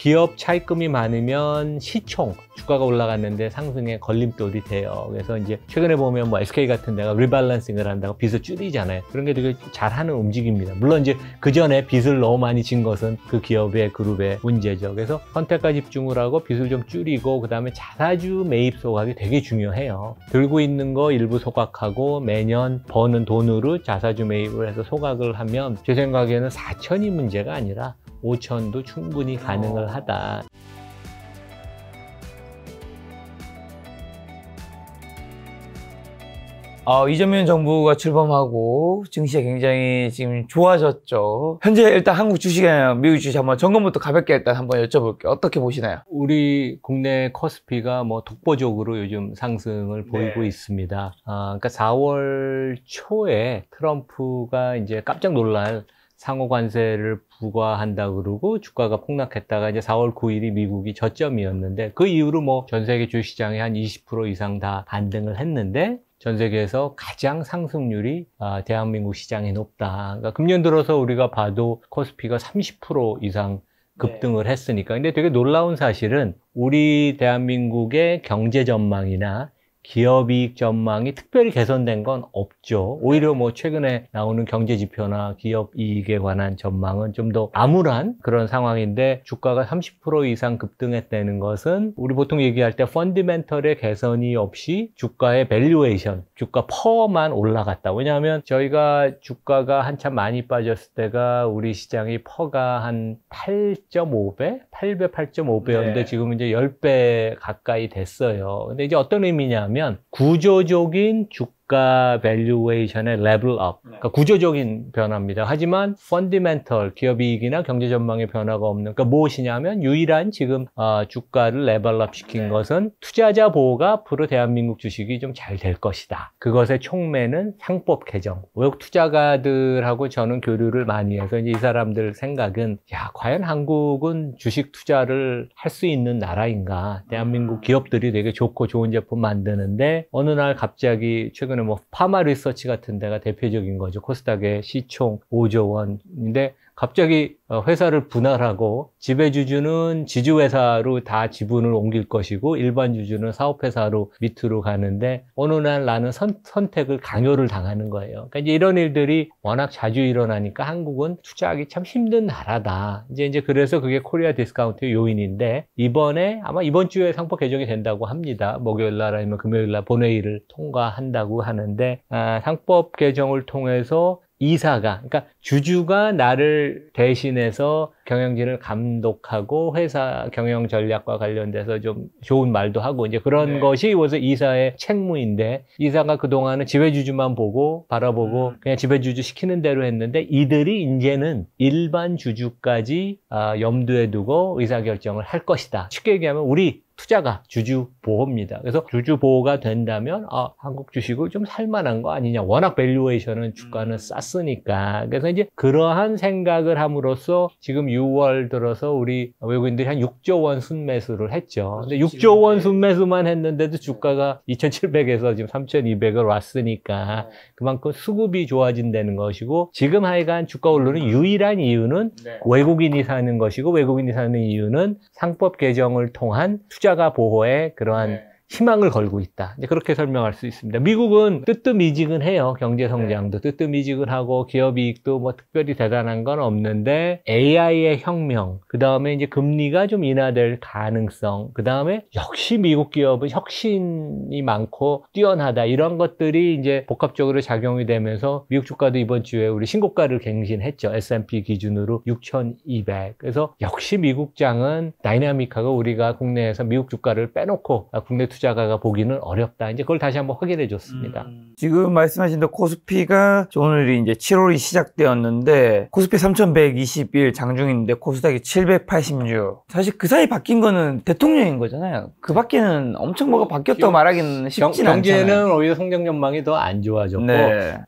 기업 차입금이 많으면 시총 주가가 올라갔는데 상승에 걸림돌이 돼요. 그래서 이제 최근에 보면 뭐 SK 같은 데가 리밸런싱을 한다고 빚을 줄이잖아요. 그런 게 되게 잘하는 움직임입니다. 물론 이제 그 전에 빚을 너무 많이 진 것은 그 기업의 그룹의 문제죠. 그래서 선택과 집중을 하고 빚을 좀 줄이고, 그 다음에 자사주 매입 소각이 되게 중요해요. 들고 있는 거 일부 소각하고 매년 버는 돈으로 자사주 매입을 해서 소각을 하면 제 생각에는 4천이 문제가 아니라 5천도 충분히 가능을 하다. 이재명 정부가 출범하고 증시가 굉장히 지금 좋아졌죠. 현재 일단 한국 주식이나 미국 주식 한번 점검부터 가볍게 일단 한번 여쭤볼게요. 어떻게 보시나요? 우리 국내 코스피가 뭐 독보적으로 요즘 상승을 보이고 있습니다. 그러니까 4월 초에 트럼프가 이제 깜짝 놀랄 상호 관세를 부과한다 그러고 주가가 폭락했다가 이제 4월 9일이 미국이 저점이었는데, 그 이후로 뭐 전 세계 주식시장이 한 20% 이상 다 반등을 했는데, 전 세계에서 가장 상승률이 대한민국 시장이 높다. 그러니까 금년 들어서 우리가 봐도 코스피가 30% 이상 급등을 했으니까. 근데 되게 놀라운 사실은 우리 대한민국의 경제 전망이나 기업이익 전망이 특별히 개선된 건 없죠. 오히려 뭐 최근에 나오는 경제 지표나 기업이익에 관한 전망은 좀 더 암울한 그런 상황인데, 주가가 30% 이상 급등했다는 것은 우리 보통 얘기할 때 펀디멘털의 개선이 없이 주가의 밸류에이션, 주가 퍼만 올라갔다. 왜냐하면 저희가 주가가 한참 많이 빠졌을 때가 우리 시장이 퍼가 한 8.5배? 8배, 8.5배였는데 지금 이제 10배 가까이 됐어요. 근데 이제 어떤 의미냐면 구조적인 주가 밸류에이션의 레벨업, 그러니까 구조적인 변화입니다. 하지만 펀디멘털 기업이익이나 경제 전망의 변화가 없는, 그러니까 무엇이냐면 유일한 지금 주가를 레벨업 시킨 것은 투자자 보호가 앞으로 대한민국 주식이 좀 잘 될 것이다. 그것의 촉매는 상법 개정. 외국 투자가들하고 저는 교류를 많이 해서 이제 이 사람들 생각은, 야, 과연 한국은 주식 투자를 할 수 있는 나라인가? 대한민국 기업들이 되게 좋고 좋은 제품 만드는데 어느 날 갑자기 최근에 뭐 파마 리서치 같은 데가 대표적인 거죠. 코스닥의 시총 5조 원인데 갑자기 회사를 분할하고 지배주주는 지주회사로 다 지분을 옮길 것이고 일반 주주는 사업회사로 밑으로 가는데 어느 날 나는 선택을 강요를 당하는 거예요. 그러니까 이제 이런 일들이 워낙 자주 일어나니까 한국은 투자하기 참 힘든 나라다. 이제 그래서 그게 코리아 디스카운트 요인인데, 이번에 아마 이번 주에 상법 개정이 된다고 합니다. 목요일 날 아니면 금요일 날 본회의를 통과한다고 하는데, 상법 개정을 통해서 이사가, 그러니까 주주가 나를 대신해서 경영진을 감독하고 회사 경영 전략과 관련돼서 좀 좋은 말도 하고 이제 그런 것이 그래서 이사의 책무인데, 이사가 그동안은 지배주주만 보고 바라보고 그냥 지배주주 시키는 대로 했는데, 이들이 이제는 일반 주주까지 염두에 두고 의사결정을 할 것이다. 쉽게 얘기하면 우리 투자가 주주 보호입니다. 그래서 주주 보호가 된다면 한국 주식을 좀 살만한 거 아니냐. 워낙 밸류에이션은 주가는 쌌으니까. 그래서 이제 그러한 생각을 함으로써 지금 6월 들어서 우리 외국인들이 한 6조 원 순매수를 했죠. 근데 6조 원 순매수만 했는데도 주가가 2,700에서 지금 3,200을 왔으니까 그만큼 수급이 좋아진다는 것이고, 지금 하여간 주가 오르는 유일한 이유는 외국인이 사는 것이고, 외국인이 사는 이유는 상법 개정을 통한 투자가 보호에 그러한 희망을 걸고 있다. 이제 그렇게 설명할 수 있습니다. 미국은 뜨뜻미지근해요. 경제 성장도 뜨뜻미지근하고 기업이익도 뭐 특별히 대단한 건 없는데, AI의 혁명, 그 다음에 이제 금리가 좀 인하될 가능성, 그 다음에 역시 미국 기업은 혁신이 많고 뛰어나다, 이런 것들이 이제 복합적으로 작용이 되면서 미국 주가도 이번 주에 우리 신고가를 갱신했죠. S&P 기준으로 6,200. 그래서 역시 미국장은 다이나믹하고 우리가 국내에서 미국 주가를 빼놓고 국내 투자가가 보기는 어렵다. 이제 그걸 다시 한번 확인해 줬습니다. 지금 말씀하신 대로 코스피가 오늘이 이제 7월이 시작되었는데 코스피 3,121 장중인데 코스닥이 786. 사실 그 사이 바뀐 거는 대통령인 거잖아요. 그 밖에는 엄청 뭐가 바뀌었다고 말하기는 쉽진 않잖아요. 경제는 오히려 성장 전망이 더 안 좋아졌고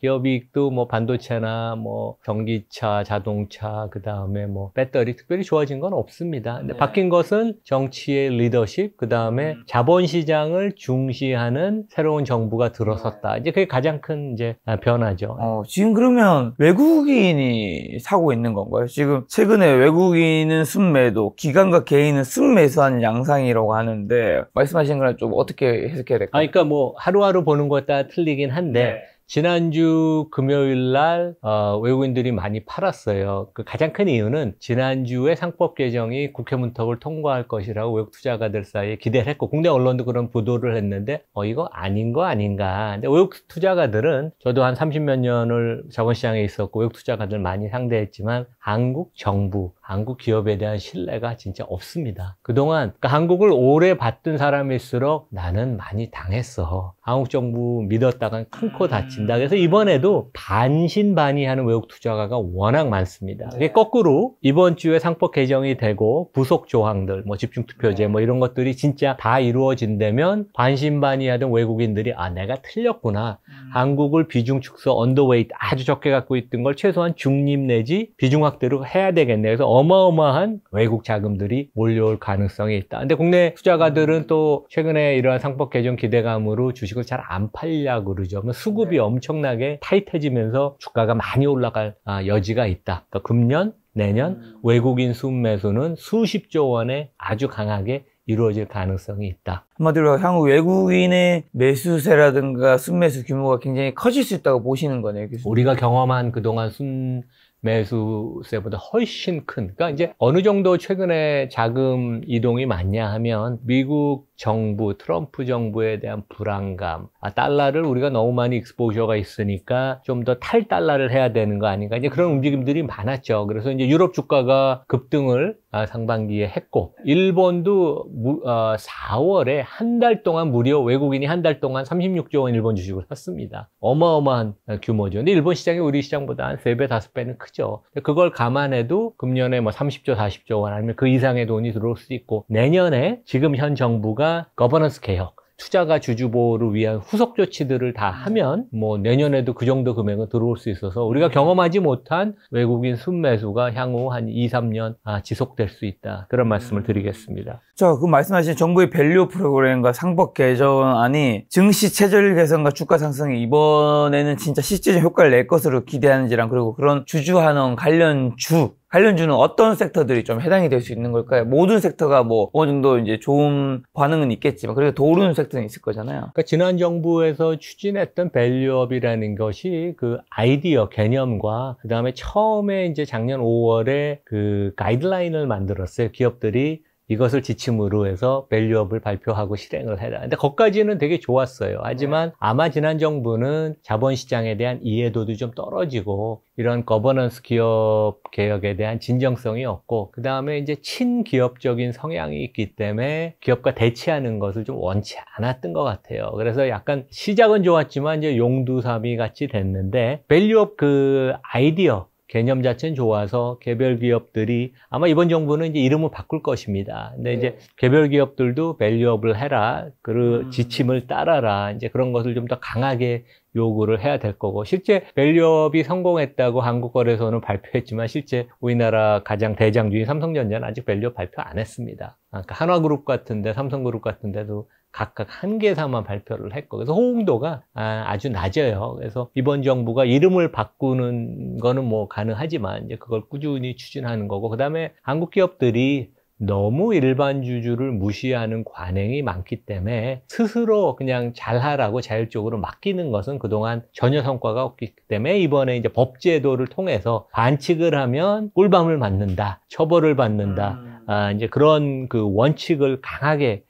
기업이익도 뭐 반도체나 뭐 전기차, 자동차, 그 다음에 뭐 배터리 특별히 좋아진 건 없습니다. 근데 바뀐 것은 정치의 리더십, 그 다음에 자본시장 시장을 중시하는 새로운 정부가 들어섰다. 이제 그게 가장 큰 이제 변화죠. 지금 그러면 외국인이 사고 있는 건가요? 지금 최근에 외국인은 순매도, 기관과 개인은 순매수하는 양상이라고 하는데 말씀하신 거랑 좀 어떻게 해석해야 될까요? 그러니까 뭐 하루하루 보는 것에 따라 틀리긴 한데 네. 지난주 금요일 날 외국인들이 많이 팔았어요. 그 가장 큰 이유는 지난주에 상법 개정이 국회 문턱을 통과할 것이라고 외국 투자가들 사이에 기대를 했고 국내 언론도 그런 보도를 했는데 이거 아닌 거 아닌가. 근데 외국 투자가들은 저도 한 30몇 년을 자본시장에 있었고 외국 투자가들 많이 상대했지만 한국 정부, 한국 기업에 대한 신뢰가 진짜 없습니다. 그동안 그러니까 한국을 오래 봤던 사람일수록 나는 많이 당했어. 한국 정부 믿었다간 큰 코 다친다. 그래서 이번에도 반신반의하는 외국 투자가가 워낙 많습니다. 이게 거꾸로 이번 주에 상법 개정이 되고 부속 조항들, 뭐 집중투표제 뭐 이런 것들이 진짜 다 이루어진다면 반신반의하던 외국인들이 내가 틀렸구나. 한국을 비중 축소 언더웨이트 아주 적게 갖고 있던 걸 최소한 중립 내지 비중 확대로 해야 되겠네. 그래서 어마어마한 외국 자금들이 몰려올 가능성이 있다. 근데 국내 투자가들은 또 최근에 이러한 상법 개정 기대감으로 주식을 잘 안 팔려고 그러죠. 수급이 엄청나게 타이트해지면서 주가가 많이 올라갈 여지가 있다. 그러니까 금년, 내년 외국인 순매수는 수십조 원에 아주 강하게 이루어질 가능성이 있다. 한마디로 향후 외국인의 매수세라든가 순매수 규모가 굉장히 커질 수 있다고 보시는 거네요, 교수님. 우리가 경험한 그동안 순매수세보다 훨씬 큰, 그러니까 이제 어느 정도 최근에 자금 이동이 많냐 하면 미국 정부, 트럼프 정부에 대한 불안감, 달러를 우리가 너무 많이 익스포저가 있으니까 좀 더 탈달러를 해야 되는 거 아닌가, 이제 그런 움직임들이 많았죠. 그래서 이제 유럽 주가가 급등을 상반기에 했고, 일본도 4월에 한 달 동안 무려 외국인이 한 달 동안 36조 원 일본 주식을 샀습니다. 어마어마한 규모죠. 근데 일본 시장이 우리 시장보다 한 3배, 5배는 크죠. 그걸 감안해도 금년에 뭐 30조, 40조 원 아니면 그 이상의 돈이 들어올 수 있고, 내년에 지금 현 정부가 거버넌스 개혁, 투자가 주주보호를 위한 후속 조치들을 다 하면 뭐 내년에도 그 정도 금액은 들어올 수 있어서 우리가 경험하지 못한 외국인 순매수가 향후 한 2, 3년 지속될 수 있다. 그런 말씀을 드리겠습니다. 자, 그 말씀하신 정부의 밸류 프로그램과 상법 개정안이 증시 체질 개선과 주가 상승이 이번에는 진짜 실질적 효과를 낼 것으로 기대하는지랑, 그리고 그런 주주환원 관련주는 어떤 섹터들이 좀 해당이 될 수 있는 걸까요? 모든 섹터가 뭐 어느 정도 이제 좋은 반응은 있겠지만 그래도 더 오르는 섹터는 있을 거잖아요. 그러니까 지난 정부에서 추진했던 밸류업이라는 것이 그 아이디어 개념과 그다음에 처음에 이제 작년 5월에 그 가이드라인을 만들었어요. 기업들이 이것을 지침으로 해서 밸류업을 발표하고 실행을 해라. 근데 거기까지는 되게 좋았어요. 하지만 아마 지난 정부는 자본시장에 대한 이해도도 좀 떨어지고 이런 거버넌스 기업 개혁에 대한 진정성이 없고, 그 다음에 이제 친기업적인 성향이 있기 때문에 기업과 대치하는 것을 좀 원치 않았던 것 같아요. 그래서 약간 시작은 좋았지만 이제 용두사미 같이 됐는데, 밸류업 그 아이디어 개념 자체는 좋아서 개별 기업들이 아마 이번 정부는 이제 이름을 바꿀 것입니다. 근데 이제 개별 기업들도 밸류업을 해라, 그 지침을 따라라, 이제 그런 것을 좀 더 강하게 요구를 해야 될 거고, 실제 밸류업이 성공했다고 한국거래소는 발표했지만 실제 우리나라 가장 대장주인 삼성전자는 아직 밸류업 발표 안 했습니다. 그러니까 한화그룹 같은데, 삼성그룹 같은데도 각각 한 개사만 발표를 했고, 그래서 호응도가 아주 낮아요. 그래서 이번 정부가 이름을 바꾸는 거는 뭐 가능하지만 이제 그걸 꾸준히 추진하는 거고, 그 다음에 한국 기업들이 너무 일반 주주를 무시하는 관행이 많기 때문에 스스로 그냥 잘하라고 자율적으로 맡기는 것은 그동안 전혀 성과가 없기 때문에 이번에 이제 법제도를 통해서 반칙을 하면 꿀밤을 맞는다, 처벌을 받는다, 이제 그런 그 원칙을 강하게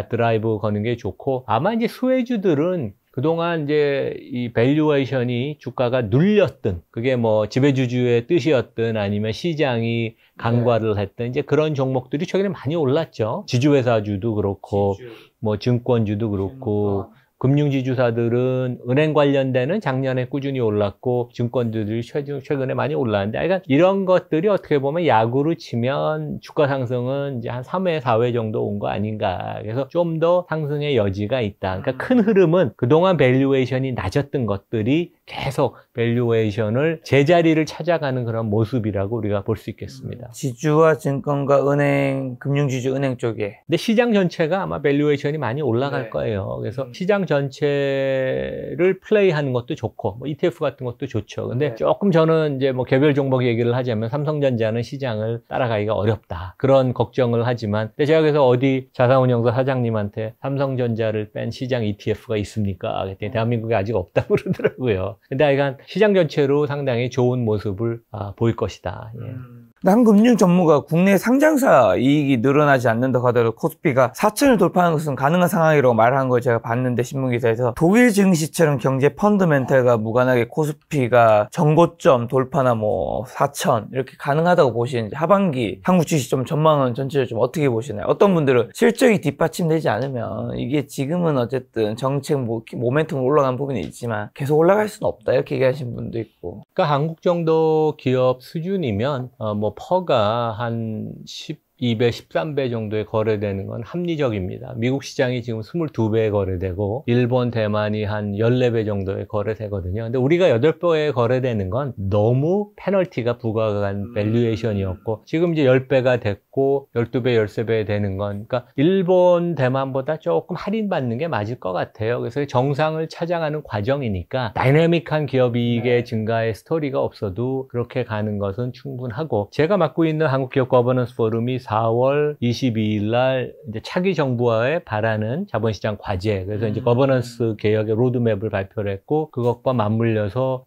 드라이브 거는 게 좋고, 아마 이제 수혜주들은 그동안 이제 이 밸류에이션이 주가가 눌렸던, 그게 뭐 지배주주의 뜻이었든 아니면 시장이 간과를 했던 이제 그런 종목들이 최근에 많이 올랐죠. 지주회사주도 그렇고, 뭐 증권주도 그렇고, 금융지주사들은 은행 관련되는 작년에 꾸준히 올랐고 증권들이 최근에 많이 올랐는데 그러니까 이런 것들이 어떻게 보면 야구로 치면 주가 상승은 이제 한 3회, 4회 정도 온 거 아닌가. 그래서 좀 더 상승의 여지가 있다. 그러니까 큰 흐름은 그동안 밸류에이션이 낮았던 것들이 계속 밸류에이션을 제자리를 찾아가는 그런 모습이라고 우리가 볼 수 있겠습니다. 지주와 증권과 은행, 금융지주 은행 쪽에. 근데 시장 전체가 아마 밸류에이션이 많이 올라갈 네. 거예요. 그래서 시장 전체를 플레이하는 것도 좋고, 뭐 ETF 같은 것도 좋죠. 근데 네. 조금 저는 이제 뭐 개별 종목 얘기를 하자면 삼성전자는 시장을 따라가기가 어렵다. 그런 걱정을 하지만, 근데 제가 그래서 어디 자산운용사 사장님한테 삼성전자를 뺀 시장 ETF가 있습니까? 그랬더니 대한민국에 아직 없다고 그러더라고요. 근데 하여간 시장 전체로 상당히 좋은 모습을 보일 것이다. 예. 한 금융 전무가 국내 상장사 이익이 늘어나지 않는다고 하더라도 코스피가 4천을 돌파하는 것은 가능한 상황이라고 말한 걸 제가 봤는데 신문기사에서 독일 증시처럼 경제 펀더멘털과 무관하게 코스피가 전고점 돌파나 뭐 4천 이렇게 가능하다고 보시는지 하반기 한국 주식 좀 전망은 전체적으로 좀 어떻게 보시나요? 어떤 분들은 실적이 뒷받침되지 않으면 이게 지금은 어쨌든 정책 모멘텀 올라간 부분이 있지만 계속 올라갈 수는 없다 이렇게 얘기하시는 분도 있고. 그러니까 한국 정도 기업 수준이면 뭐 퍼가 한 12배, 13배 정도에 거래되는 건 합리적입니다. 미국 시장이 지금 22배에 거래되고 일본, 대만이 한 14배 정도에 거래되거든요. 근데 우리가 8배에 거래되는 건 너무 페널티가 부과한 밸류에이션이었고 지금 이제 10배가 됐고 12배, 13배 되는 건 그러니까 일본, 대만보다 조금 할인받는 게 맞을 것 같아요. 그래서 정상을 찾아가는 과정이니까 다이내믹한 기업 이익의 증가의 스토리가 없어도 그렇게 가는 것은 충분하고 제가 맡고 있는 한국기업 거버넌스 포럼이 4월 22일 날 이제 차기 정부와의 바라는 자본시장 과제 그래서 이제 거버넌스 개혁의 로드맵을 발표를 했고 그것과 맞물려서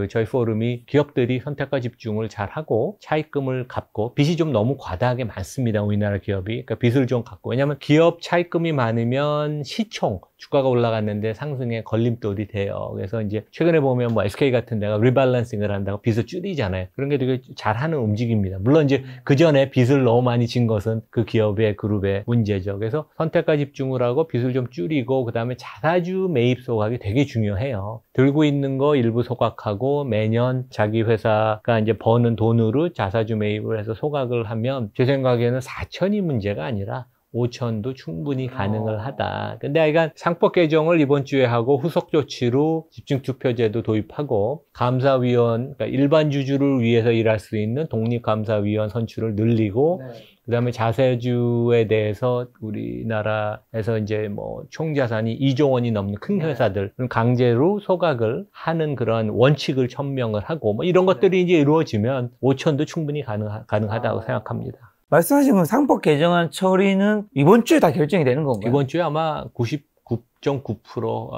저희 포럼이 기업들이 선택과 집중을 잘 하고 차입금을 갚고 빚이 좀 너무 과다하게 많습니다. 우리나라 기업이. 그러니까 빚을 좀 갚고 왜냐하면 기업 차입금이 많으면 시총 주가가 올라갔는데 상승에 걸림돌이 돼요. 그래서 이제 최근에 보면 뭐 SK 같은 데가 리밸런싱을 한다고 빚을 줄이잖아요. 그런 게 되게 잘하는 움직임입니다. 물론 이제 그 전에 빚을 너무 많이 진 것은 그 기업의 그룹의 문제죠. 그래서 선택과 집중을 하고 빚을 좀 줄이고 그 다음에 자사주 매입 소각이 되게 중요해요. 들고 있는 거 일부 소각하고 매년 자기 회사가 이제 버는 돈으로 자사주 매입을 해서 소각을 하면 제 생각에는 4천이 문제가 아니라 5천도 충분히 가능을 하다. 근데 하여간 상법 개정을 이번 주에 하고 후속 조치로 집중투표제도 도입하고 감사위원, 그러니까 일반 주주를 위해서 일할 수 있는 독립감사위원 선출을 늘리고 그 다음에 자사주에 대해서 우리나라에서 이제 뭐 총자산이 2조 원이 넘는 큰 회사들 강제로 소각을 하는 그런 원칙을 천명을 하고 뭐 이런 것들이 이제 이루어지면 5천도 충분히 가능하다고 생각합니다. 말씀하신 건 상법 개정안 처리는 이번 주에 다 결정이 되는 건가요? 이번 주에 아마 99.9%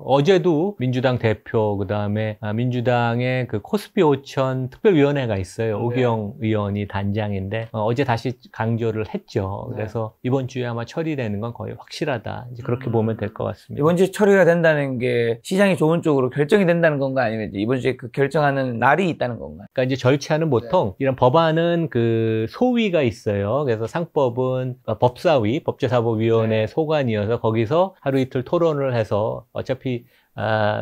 어제도 민주당 대표 그다음에 민주당의 그 코스피 5천 특별위원회가 있어요. 오기영 의원이 단장인데 어제 다시 강조를 했죠. 그래서 이번 주에 아마 처리되는 건 거의 확실하다. 이제 그렇게 보면 될 것 같습니다. 이번 주에 처리가 된다는 게 시장이 좋은 쪽으로 결정이 된다는 건가 아니면 이번 주에 그 결정하는 날이 있다는 건가요? 그러니까 이제 절차는 보통 이런 법안은 그 소위가 있어요. 그래서 상법은 법사위, 법제사법위원회 소관이어서 거기서 하루 이틀 토론을 해서 어차피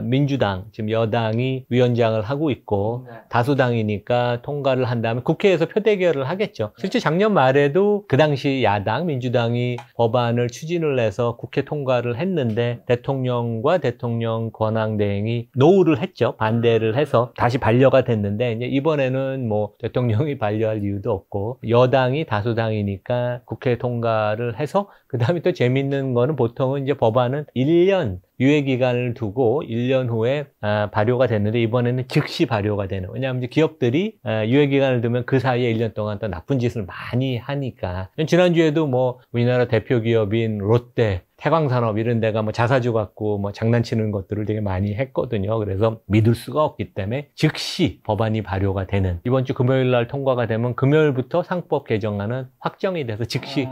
민주당, 지금 여당이 위원장을 하고 있고 다수당이니까 통과를 한 다음에 국회에서 표대결을 하겠죠. 실제 작년 말에도 그 당시 야당, 민주당이 법안을 추진을 해서 국회 통과를 했는데 대통령과 대통령 권한대행이 노우를 했죠. 반대를 해서 다시 반려가 됐는데 이제 이번에는 뭐 대통령이 반려할 이유도 없고 여당이 다수당이니까 국회 통과를 해서 그 다음에 또 재밌는 거는 보통은 이제 법안은 1년 유예기간을 두고 1년 후에 발효가 됐는데 이번에는 즉시 발효가 되는. 왜냐하면 이제 기업들이 유예기간을 두면 그 사이에 1년 동안 또 나쁜 짓을 많이 하니까. 지난주에도 뭐 우리나라 대표 기업인 롯데, 태광산업 이런 데가 뭐 자사주 갖고 뭐 장난치는 것들을 되게 많이 했거든요. 그래서 믿을 수가 없기 때문에 즉시 법안이 발효가 되는. 이번 주 금요일 날 통과가 되면 금요일부터 상법 개정안은 확정이 돼서 즉시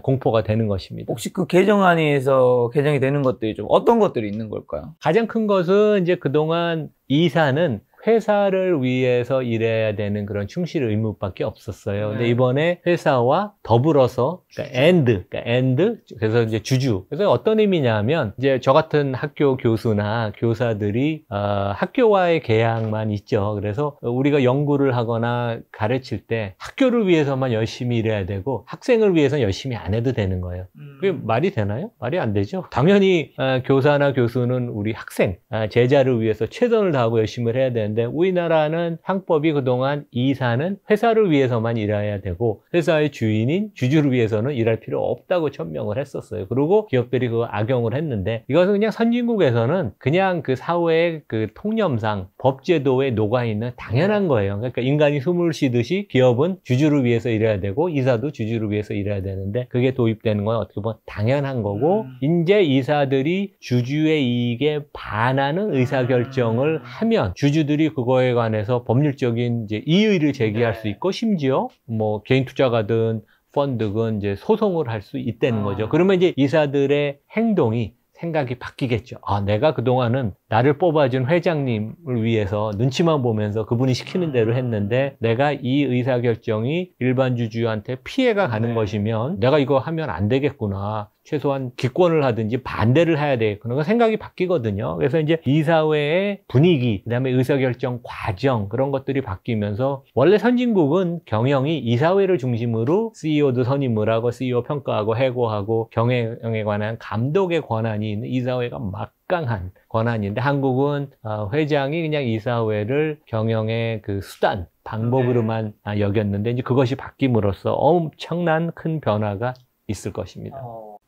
공포가 되는 것입니다. 혹시 그 개정안에서 개정이 되는 것들이 좀 어떤 것들이 있는 걸까요? 가장 큰 것은 이제 그동안 이사는 회사를 위해서 일해야 되는 그런 충실 의무밖에 없었어요. 근데 이번에 회사와 더불어서, 그러니까 and, 그래서 이제 주주. 그래서 어떤 의미냐면, 이제 저 같은 학교 교수나 교사들이, 학교와의 계약만 있죠. 그래서 우리가 연구를 하거나 가르칠 때 학교를 위해서만 열심히 일해야 되고, 학생을 위해서는 열심히 안 해도 되는 거예요. 그게 말이 되나요? 말이 안 되죠. 당연히, 교사나 교수는 우리 학생, 제자를 위해서 최선을 다하고 열심히 해야 되는데, 우리나라는 상법이 그동안 이사는 회사를 위해서만 일해야 되고 회사의 주인인 주주를 위해서는 일할 필요 없다고 천명을 했었어요. 그리고 기업들이 그거 악용을 했는데, 이것은 그냥 선진국에서는 그냥 그 사회의 그 통념상 법제도에 녹아있는 당연한 거예요. 그러니까 인간이 숨을 쉬듯이 기업은 주주를 위해서 일해야 되고 이사도 주주를 위해서 일해야 되는데, 그게 도입되는 건 어떻게 보면 당연한 거고, 이제 이사들이 주주의 이익에 반하는 의사결정을 하면 주주들이 그거에 관해서 법률적인 이제 이의를 제기할 수 있고, 심지어 뭐 개인 투자가든 펀드든 이제 소송을 할 수 있다는 거죠. 그러면 이제 이사들의 행동이, 생각이 바뀌겠죠. 내가 그동안은 나를 뽑아준 회장님을 위해서 눈치만 보면서 그분이 시키는 대로 했는데, 내가 이 의사결정이 일반 주주한테 피해가 가는 것이면 내가 이거 하면 안 되겠구나. 최소한 기권을 하든지 반대를 해야 되겠구나. 생각이 바뀌거든요. 그래서 이제 이사회의 분위기, 그다음에 의사결정 과정, 그런 것들이 바뀌면서, 원래 선진국은 경영이 이사회를 중심으로 CEO도 선임을 하고 CEO 평가하고 해고하고 경영에 관한 감독의 권한이 있는 이사회가 막강한 권한인데, 한국은 회장이 그냥 이사회를 경영의 그 수단, 방법으로만 여겼는데, 이제 그것이 바뀜으로써 엄청난 큰 변화가 있을 것입니다.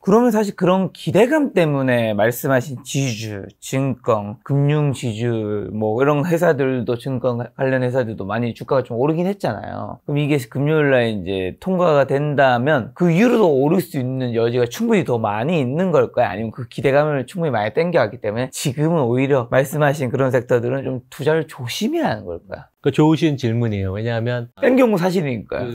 그러면 사실 그런 기대감 때문에 말씀하신 지주, 증권, 금융지주, 뭐 이런 회사들도, 증권 관련 회사들도 많이 주가가 좀 오르긴 했잖아요. 그럼 이게 금요일날 이제 통과가 된다면 그 이후로도 오를 수 있는 여지가 충분히 더 많이 있는 걸까요? 아니면 그 기대감을 충분히 많이 땡겨왔기 때문에 지금은 오히려 말씀하신 그런 섹터들은 좀 투자를 조심해야 하는 걸까요? 좋으신 질문이에요. 왜냐하면 땡겨온 거 사실이니까요.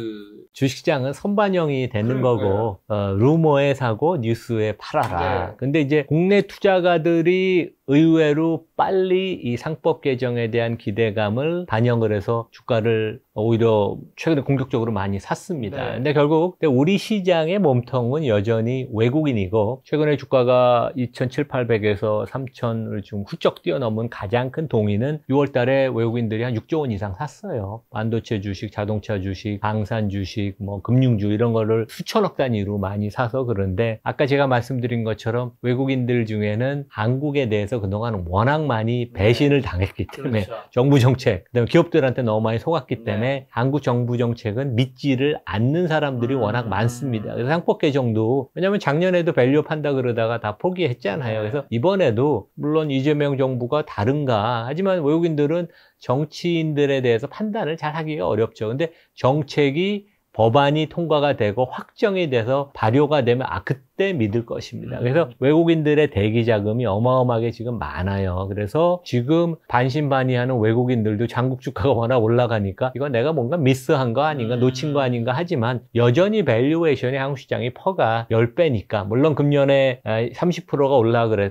주식시장은 선반영이 되는 거고, 루머에 사고 뉴스에 팔아라. 근데 이제 국내 투자가들이 의외로 빨리 이 상법 개정에 대한 기대감을 반영을 해서 주가를 오히려 최근에 공격적으로 많이 샀습니다. 근데 결국 우리 시장의 몸통은 여전히 외국인이고, 최근에 주가가 2,700에서 3,000을 좀 훌쩍 뛰어넘은 가장 큰 동의는 6월 달에 외국인들이 한 6조 원 이상 샀어요. 반도체 주식, 자동차 주식, 방산 주식, 뭐 금융주 이런 거를 수천억 단위로 많이 사서. 그런데 아까 제가 말씀드린 것처럼 외국인들 중에는 한국에 대해서 그동안 워낙 많이 배신을 당했기 때문에, 정부 정책, 그다음에 기업들한테 너무 많이 속았기 때문에 한국 정부 정책은 믿지를 않는 사람들이 워낙 많습니다. 그래서 상법 개정도, 왜냐하면 작년에도 밸류업 한다 그러다가 다 포기했잖아요. 그래서 이번에도 물론 이재명 정부가 다른가 하지만 외국인들은 정치인들에 대해서 판단을 잘 하기가 어렵죠. 근데 정책이, 법안이 통과가 되고 확정이 돼서 발효가 되면 그때 믿을 것입니다. 그래서 외국인들의 대기 자금이 어마어마하게 지금 많아요. 그래서 지금 반신반의하는 외국인들도 한국 주가가 워낙 올라가니까 이거 내가 뭔가 미스한 거 아닌가, 놓친 거 아닌가 하지만, 여전히 밸류에이션이 한국 시장이 퍼가 10배니까, 물론 금년에 30%가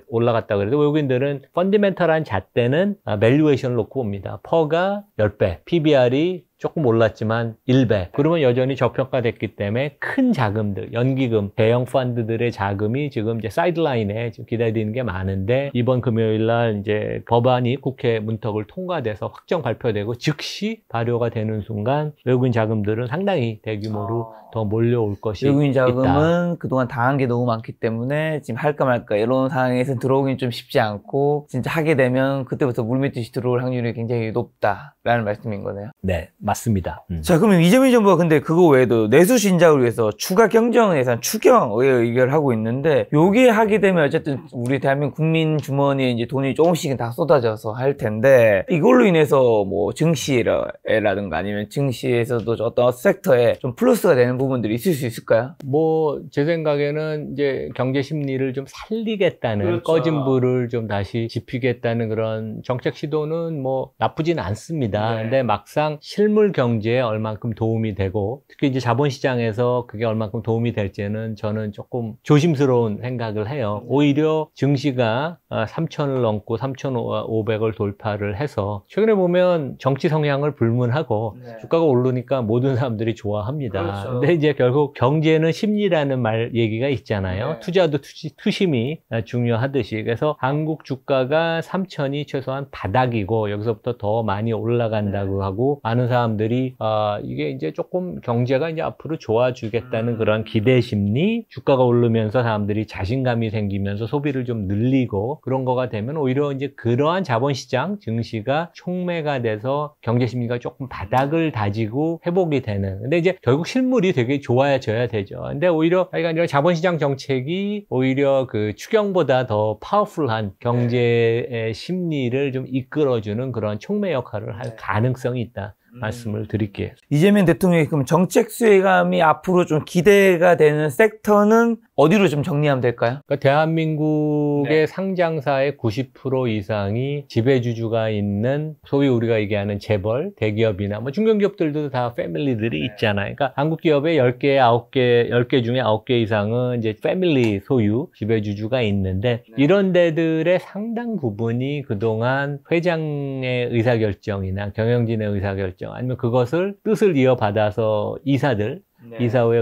올라갔다 그래도 외국인들은 펀디멘털한 잣대는 밸류에이션을 놓고 봅니다. 퍼가 10배, PBR이 조금 올랐지만 1배. 그러면 여전히 저평가됐기 때문에 큰 자금들, 연기금, 대형 펀드들의 자금이 지금 이제 사이드라인에 지금 기다리는 게 많은데, 이번 금요일 날 이제 법안이 국회 문턱을 통과돼서 확정 발표되고 즉시 발효가 되는 순간 외국인 자금들은 상당히 대규모로 더 몰려올 것이 외국인 자금은 있다. 그동안 당한 게 너무 많기 때문에 지금 할까 말까 이런 상황에서 들어오긴 좀 쉽지 않고, 진짜 하게 되면 그때부터 물밀듯이 들어올 확률이 굉장히 높다라는 말씀인 거네요. 네, 맞습니다. 자, 그러면 이재명 정부가 근데 그거 외에도 내수 신작을 위해서 추가 경정 예산 추경 의결을 하고 있는데, 요게 하게 되면 어쨌든 우리 대한민국 국민 주머니에 이제 돈이 조금씩은 다 쏟아져서 할 텐데, 이걸로 인해서 뭐 증시라든가 아니면 증시에서도 어떤 섹터에 좀 플러스가 되는 부분들이 있을 수 있을까요? 뭐 제 생각에는 이제 경제 심리를 좀 살리겠다는, 꺼진 불을 좀 다시 지피겠다는 그런 정책 시도는 뭐 나쁘진 않습니다. 근데 막상 실무 실물 경제에 얼만큼 도움이 되고, 특히 이제 자본시장에서 그게 얼만큼 도움이 될지는 저는 조금 조심스러운 생각을 해요. 오히려 증시가 3,000을 넘고 3,500을 돌파를 해서 최근에 보면 정치 성향을 불문하고 주가가 오르니까 모든 사람들이 좋아합니다. 그렇죠. 근데 이제 결국 경제는 심리라는 얘기가 있잖아요. 투자도 투심이 중요하듯이. 그래서 한국 주가가 3,000이 최소한 바닥이고 여기서부터 더 많이 올라간다고 하고, 많은 사람들이 이게 이제 조금 경제가 이제 앞으로 좋아지겠다는 그런 기대 심리, 주가가 오르면서 사람들이 자신감이 생기면서 소비를 좀 늘리고 그런 거가 되면 오히려 이제 그러한 자본시장 증시가 촉매가 돼서 경제 심리가 조금 바닥을 다지고 회복이 되는. 근데 이제 결국 실물이 되게 좋아져야 되죠. 근데 오히려 이런 자본시장 정책이 오히려 그 추경보다 더 파워풀한 경제의 심리를 좀 이끌어주는 그런 촉매 역할을 할 가능성이 있다. 말씀을 드릴게요. 이재명 대통령이 그럼 정책 수혜감이 앞으로 좀 기대가 되는 섹터는 어디로 좀 정리하면 될까요? 그러니까 대한민국의 상장사의 90% 이상이 지배주주가 있는 소위 우리가 얘기하는 재벌, 대기업이나 뭐 중견기업들도 다 패밀리들이 있잖아요. 그러니까 한국 기업의 10개 중에 9개 이상은 이제 패밀리 소유 지배주주가 있는데, 이런 데들의 상당 부분이 그동안 회장의 의사결정이나 경영진의 의사결정, 아니면 그것을 뜻을 이어받아서 이사회의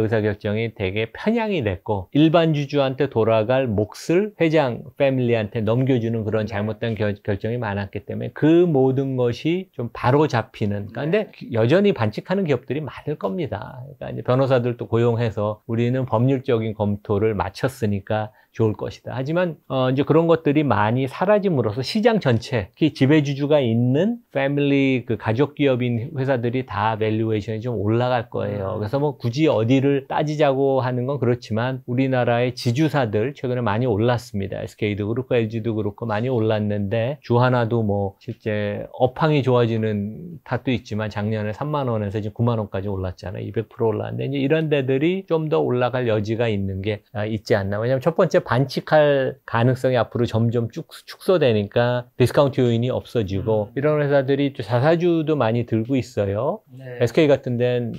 의사결정이 되게 편향이 됐고, 일반 주주한테 돌아갈 몫을 회장 패밀리한테 넘겨주는 그런 잘못된 결정이 많았기 때문에 그 모든 것이 좀 바로 잡히는. 근데 여전히 반칙하는 기업들이 많을 겁니다. 그러니까 이제 변호사들도 고용해서 우리는 법률적인 검토를 마쳤으니까 좋을 것이다. 하지만 이제 그런 것들이 많이 사라짐으로써 시장 전체, 특히 지배주주가 있는 패밀리 그 가족 기업인 회사들이 다 밸류에이션이 좀 올라갈 거예요. 그래서 뭐 굳이 어디를 따지자고 하는 건 그렇지만 우리나라의 지주사들 최근에 많이 올랐습니다. SK도 그렇고 LG도 그렇고 많이 올랐는데, 주하나도 뭐 실제 업황이 좋아지는 탓도 있지만 작년에 3만 원에서 지금 9만 원까지 올랐잖아요. 200% 올랐는데 이제 이런 데들이 좀 더 올라갈 여지가 있는 게 있지 않나. 왜냐하면 첫 번째 반칙할 가능성이 앞으로 점점 축소되니까 디스카운트 요인이 없어지고, 이런 회사들이 또 자사주도 많이 들고 있어요. SK 같은 데는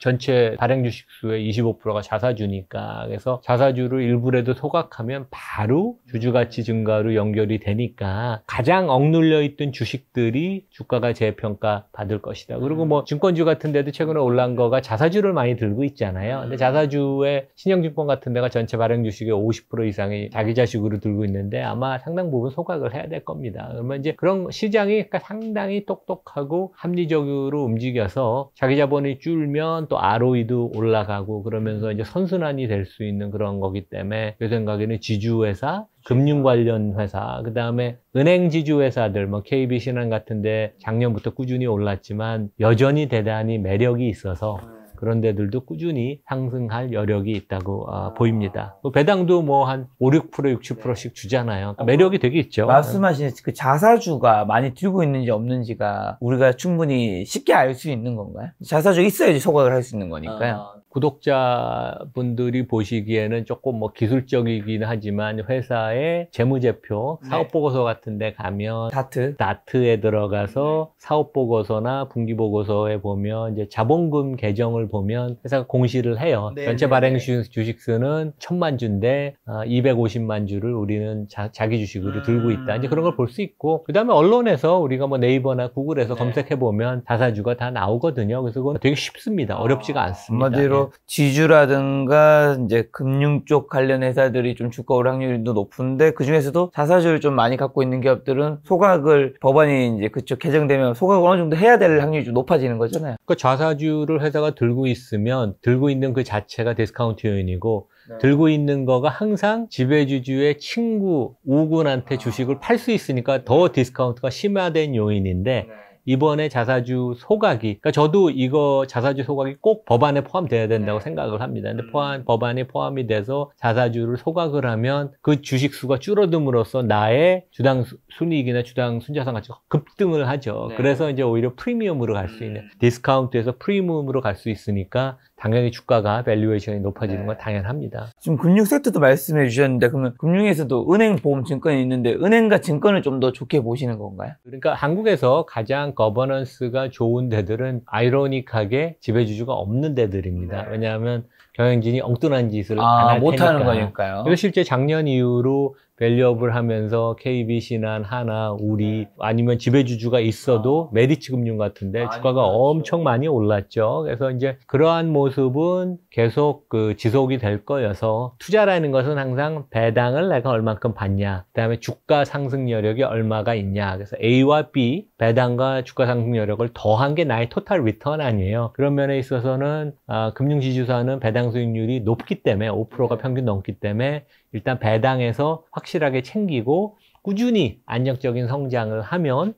전체 발행 주식 수의 25%가 자사주니까. 그래서 자사주를 일부라도 소각하면 바로 주주가치 증가로 연결이 되니까 가장 억눌려 있던 주식들이 주가가 재평가 받을 것이다. 그리고 뭐 증권주 같은 데도 최근에 올라온 거가 자사주를 많이 들고 있잖아요. 근데 자사주의 신영증권 같은 데가 전체 발행 주식의 50% 이상이 자기 자식으로 들고 있는데 아마 상당 부분 소각을 해야 될 겁니다. 그러면 이제 그런 시장이 그러니까 상당히 똑똑하고 합리적으로 움직여서 자기 자본이 줄면 또 ROE도 올라가고 그러면서 이제 선순환이 될 수 있는 그런 거기 때문에 제 생각에는 지주회사, 금융 관련 회사, 그 다음에 은행 지주 회사들, 뭐 KB 신한 같은데 작년부터 꾸준히 올랐지만 여전히 대단히 매력이 있어서 그런 데들도 꾸준히 상승할 여력이 있다고 보입니다. 배당도 뭐 한 5, 6%, 60%씩 주잖아요. 매력이 되게 있죠. 말씀하신 그 자사주가 많이 들고 있는지 없는지가 우리가 충분히 쉽게 알 수 있는 건가요? 자사주 있어야지 소각을 할 수 있는 거니까요. 구독자분들이 보시기에는 조금 뭐 기술적이긴 하지만 회사의 재무제표, 사업보고서 같은 데 가면 다트에 들어가서 사업보고서나 분기보고서에 보면 이제 자본금 계정을 보면 회사가 공시를 해요. 전체 발행 주식수는 1,000만 주인데 250만 주를 우리는 자기 주식으로 들고 있다. 이제 그런 걸 볼 수 있고, 그 다음에 언론에서 우리가 뭐 네이버나 구글에서 검색해 보면 자사주가 다 나오거든요. 그래서 그건 되게 쉽습니다. 어렵지가 않습니다. 한마디로 지주라든가 이제 금융 쪽 관련 회사들이 좀 주가 오를 확률도 높은데, 그 중에서도 자사주를 좀 많이 갖고 있는 기업들은 소각을 법안이 이제 그쪽 개정되면 소각을 어느 정도 해야 될 확률이 좀 높아지는 거잖아요. 그 자사주를 회사가 들고 있으면 들고 있는 그 자체가 디스카운트 요인이고, 들고 있는 거가 항상 지배주주의 친구, 우군한테 주식을 팔 수 있으니까 더 디스카운트가 심화된 요인인데, 이번에 자사주 소각이, 그러니까 저도 이거 자사주 소각이 꼭 법안에 포함돼야 된다고 생각을 합니다. 근데 법안에 포함이 돼서 자사주를 소각을 하면 그 주식 수가 줄어듦으로써 나의 주당 순이익이나 주당 순자산 가치가 급등을 하죠. 그래서 이제 오히려 프리미엄으로 갈 수 있는, 디스카운트에서 프리미엄으로 갈 수 있으니까 당연히 주가가 밸류에이션이 높아지는 건 당연합니다. 지금 금융 섹터도 말씀해 주셨는데 그러면 금융에서도 은행, 보험, 증권이 있는데 은행과 증권을 좀 더 좋게 보시는 건가요? 그러니까 한국에서 가장 거버넌스가 좋은 데들은 아이러니하게 지배주주가 없는 데들입니다. 왜냐하면 경영진이 엉뚱한 짓을 안 할 못하는 테니까. 거니까요. 그래서 실제 작년 이후로 밸류업을 하면서 KB, 신한, 하나, 우리 아니면 지배주주가 있어도 메리츠 금융 같은데 주가가 엄청 많이 올랐죠. 그래서 이제 그러한 모습은 계속 지속이 될 거여서 투자라는 것은 항상 배당을 내가 얼만큼 받냐, 그다음에 주가 상승 여력이 얼마가 있냐. 그래서 A와 B 배당과 주가 상승 여력을 더한 게 나의 토탈 리턴 아니에요. 그런 면에 있어서는 금융지주사는 배당 수익률이 높기 때문에 5%가 평균 넘기 때문에 일단 배당에서 확실하게 챙기고 꾸준히 안정적인 성장을 하면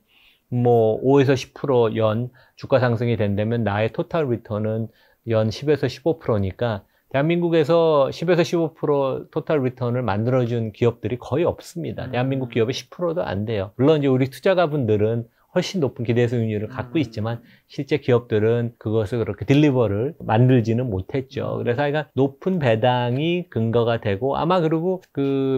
뭐 5에서 10% 연 주가 상승이 된다면 나의 토탈 리턴은 연 10에서 15%니까 대한민국에서 10에서 15% 토탈 리턴을 만들어준 기업들이 거의 없습니다. 대한민국 기업의 10%도 안 돼요. 물론 이제 우리 투자가분들은 훨씬 높은 기대 수익률을 갖고 있지만 실제 기업들은 그것을 그렇게 딜리버를 만들지는 못했죠. 그래서 그러니까 높은 배당이 근거가 되고 아마 그리고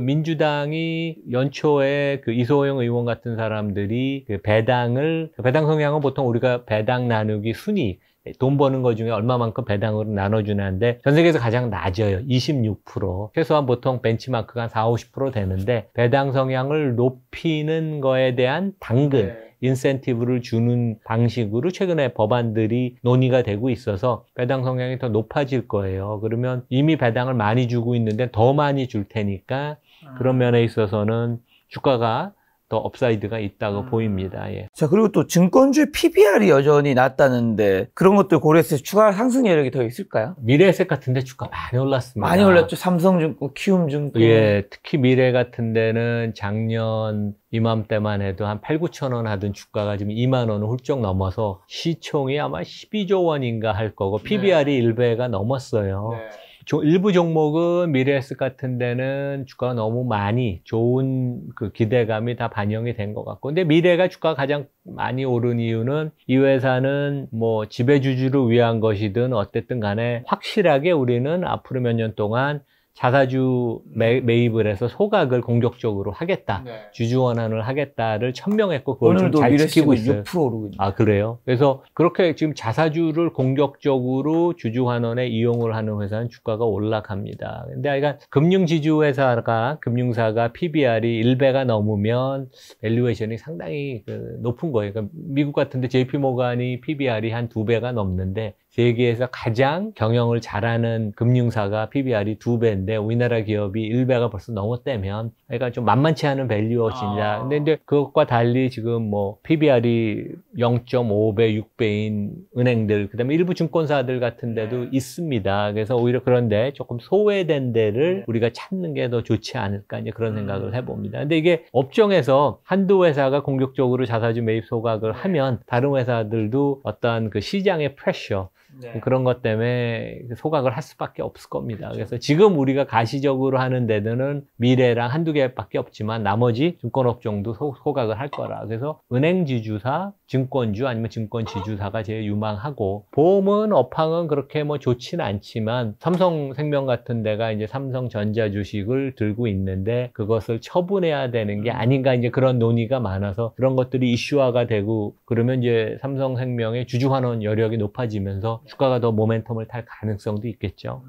민주당이 연초에 이소영 의원 같은 사람들이 배당 성향은 보통 우리가 배당 나누기 순위 돈 버는 것 중에 얼마만큼 배당으로 나눠주는데 전 세계에서 가장 낮아요. 26%. 최소한 보통 벤치마크가 한 40, 50% 되는데 배당 성향을 높이는 거에 대한 당근 인센티브를 주는 방식으로 최근에 법안들이 논의가 되고 있어서 배당 성향이 더 높아질 거예요. 그러면 이미 배당을 많이 주고 있는데 더 많이 줄 테니까 그런 면에 있어서는 주가가 더 업사이드가 있다고 보입니다. 예. 자, 그리고 또 증권주의 PBR이 여전히 낮다는데 그런 것들 고려해서 추가 상승 여력이 더 있을까요? 미래에셋 같은데 주가 많이 올랐습니다. 많이 올랐죠. 삼성증권, 키움증권. 예, 특히 미래 같은 데는 작년 이맘때만 해도 한 8, 9천 원 하던 주가가 지금 2만 원을 훌쩍 넘어서 시총이 아마 12조 원인가 할 거고 PBR이 1배가 넘었어요. 일부 종목은 미래에셋 같은 데는 주가가 너무 많이 좋은 기대감이 다 반영이 된 것 같고 근데 미래가 주가가 가장 많이 오른 이유는 이 회사는 뭐 지배주주를 위한 것이든 어쨌든 간에 확실하게 우리는 앞으로 몇 년 동안 자사주 매입을 해서 소각을 공격적으로 하겠다. 주주 원환을 하겠다를 천명했고 그걸 좀 잘 지키고 있어요. 6% 오르고 있네요. 아, 그래요? 그래서 그렇게 지금 자사주를 공격적으로 주주 환원에 이용을 하는 회사는 주가가 올라갑니다. 근데 그러니까 금융사가 PBR이 1배가 넘으면 밸류에이션이 상당히 높은 거예요. 그러니까 미국 같은데 JP모간이 PBR이 한 2배가 넘는데 세계에서 가장 경영을 잘하는 금융사가 PBR이 2배인데 우리나라 기업이 1배가 벌써 넘었다면 그러니까 좀 만만치 않은 밸류어치냐. 근데 이제 그것과 달리 지금 뭐 PBR이 0.5배, 6배인 은행들, 그다음에 일부 증권사들 같은 데도 있습니다. 그래서 오히려 그런데 조금 소외된 데를 우리가 찾는 게 더 좋지 않을까 이제 그런 생각을 해봅니다. 근데 이게 업종에서 한두 회사가 공격적으로 자사주 매입 소각을 하면 다른 회사들도 어떤 시장의 프레셔 그런 것 때문에 소각을 할 수밖에 없을 겁니다. 그래서 지금 우리가 가시적으로 하는 데는 미래랑 한두 개밖에 없지만 나머지 증권업종도 소각을 할 거라. 그래서 은행지주사, 증권주 아니면 증권지주사가 제일 유망하고 보험은 업황은 그렇게 뭐 좋지는 않지만 삼성생명 같은 데가 이제 삼성전자 주식을 들고 있는데 그것을 처분해야 되는 게 아닌가 이제 그런 논의가 많아서 그런 것들이 이슈화가 되고 그러면 이제 삼성생명의 주주환원 여력이 높아지면서 주가가 더 모멘텀을 탈 가능성도 있겠죠.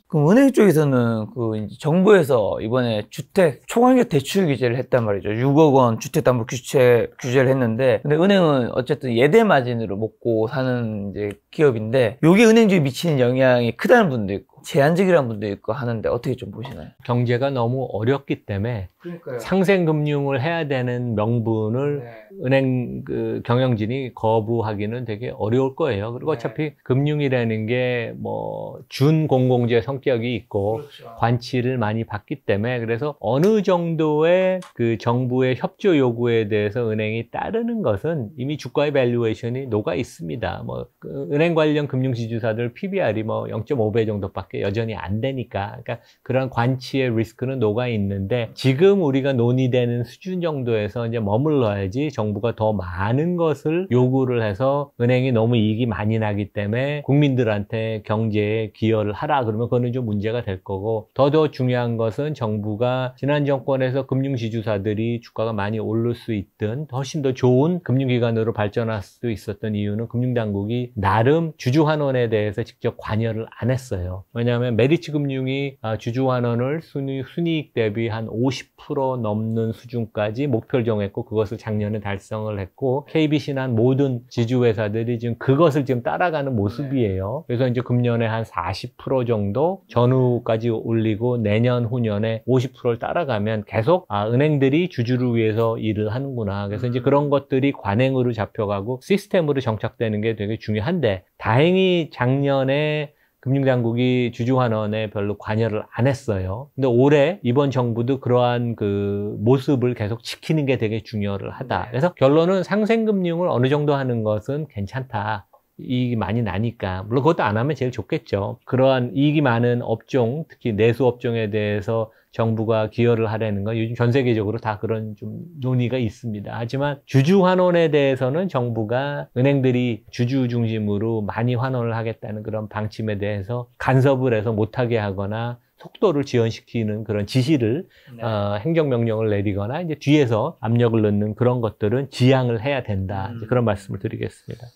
그럼 은행 쪽에서는 이제 정부에서 이번에 주택 초과이자 대출 규제를 했단 말이죠. 6억 원 주택담보규제를 했는데, 근데 은행은 어쨌든 예대 마진으로 먹고 사는 이제 기업인데, 요게 은행주에 미치는 영향이 크다는 분도 있고, 제한적이라는 분도 있고 하는데 어떻게 좀 보시나요? 경제가 너무 어렵기 때문에 그러니까요. 상생금융을 해야 되는 명분을 은행 경영진이 거부하기는 되게 어려울 거예요. 그리고 어차피 금융이라는 게 뭐 준공공재 성격이 있고 관치를 많이 받기 때문에 그래서 어느 정도의 정부의 협조 요구에 대해서 은행이 따르는 것은 이미 주가의 밸류에이션이 녹아 있습니다. 뭐 은행 관련 금융지주사들 PBR이 뭐 0.5배 정도밖에 수밖에 여전히 안 되니까. 그러니까 그런 관치의 리스크는 녹아 있는데 지금 우리가 논의되는 수준 정도에서 이제 머물러야지 정부가 더 많은 것을 요구를 해서 은행이 너무 이익이 많이 나기 때문에 국민들한테 경제에 기여를 하라 그러면 그거는 좀 문제가 될 거고 더 중요한 것은 정부가 지난 정권에서 금융지주사들이 주가가 많이 오를 수 있든 훨씬 더 좋은 금융기관으로 발전할 수도 있었던 이유는 금융당국이 나름 주주환원에 대해서 직접 관여를 안 했어요. 왜냐하면 메리츠금융이 주주환원을 순이익 대비 한 50% 넘는 수준까지 목표를 정했고 그것을 작년에 달성을 했고 KBC나 모든 지주회사들이 지금 그것을 지금 따라가는 모습이에요. 그래서 이제 금년에 한 40% 정도 전후까지 올리고 내년 후년에 50%를 따라가면 계속 은행들이 주주를 위해서 일을 하는구나. 그래서 이제 그런 것들이 관행으로 잡혀가고 시스템으로 정착되는 게 되게 중요한데 다행히 작년에 금융당국이 주주환원에 별로 관여를 안 했어요. 근데 올해 이번 정부도 그러한 그 모습을 계속 지키는 게 되게 중요하다. 그래서 결론은 상생금융을 어느 정도 하는 것은 괜찮다. 이익이 많이 나니까. 물론 그것도 안 하면 제일 좋겠죠. 그러한 이익이 많은 업종, 특히 내수 업종에 대해서 정부가 기여를 하려는 건 요즘 전 세계적으로 다 그런 좀 논의가 있습니다. 하지만 주주 환원에 대해서는 정부가 은행들이 주주 중심으로 많이 환원을 하겠다는 그런 방침에 대해서 간섭을 해서 못하게 하거나 속도를 지연시키는 그런 지시를 행정명령을 내리거나 이제 뒤에서 압력을 넣는 그런 것들은 지양을 해야 된다. 이제 그런 말씀을 드리겠습니다.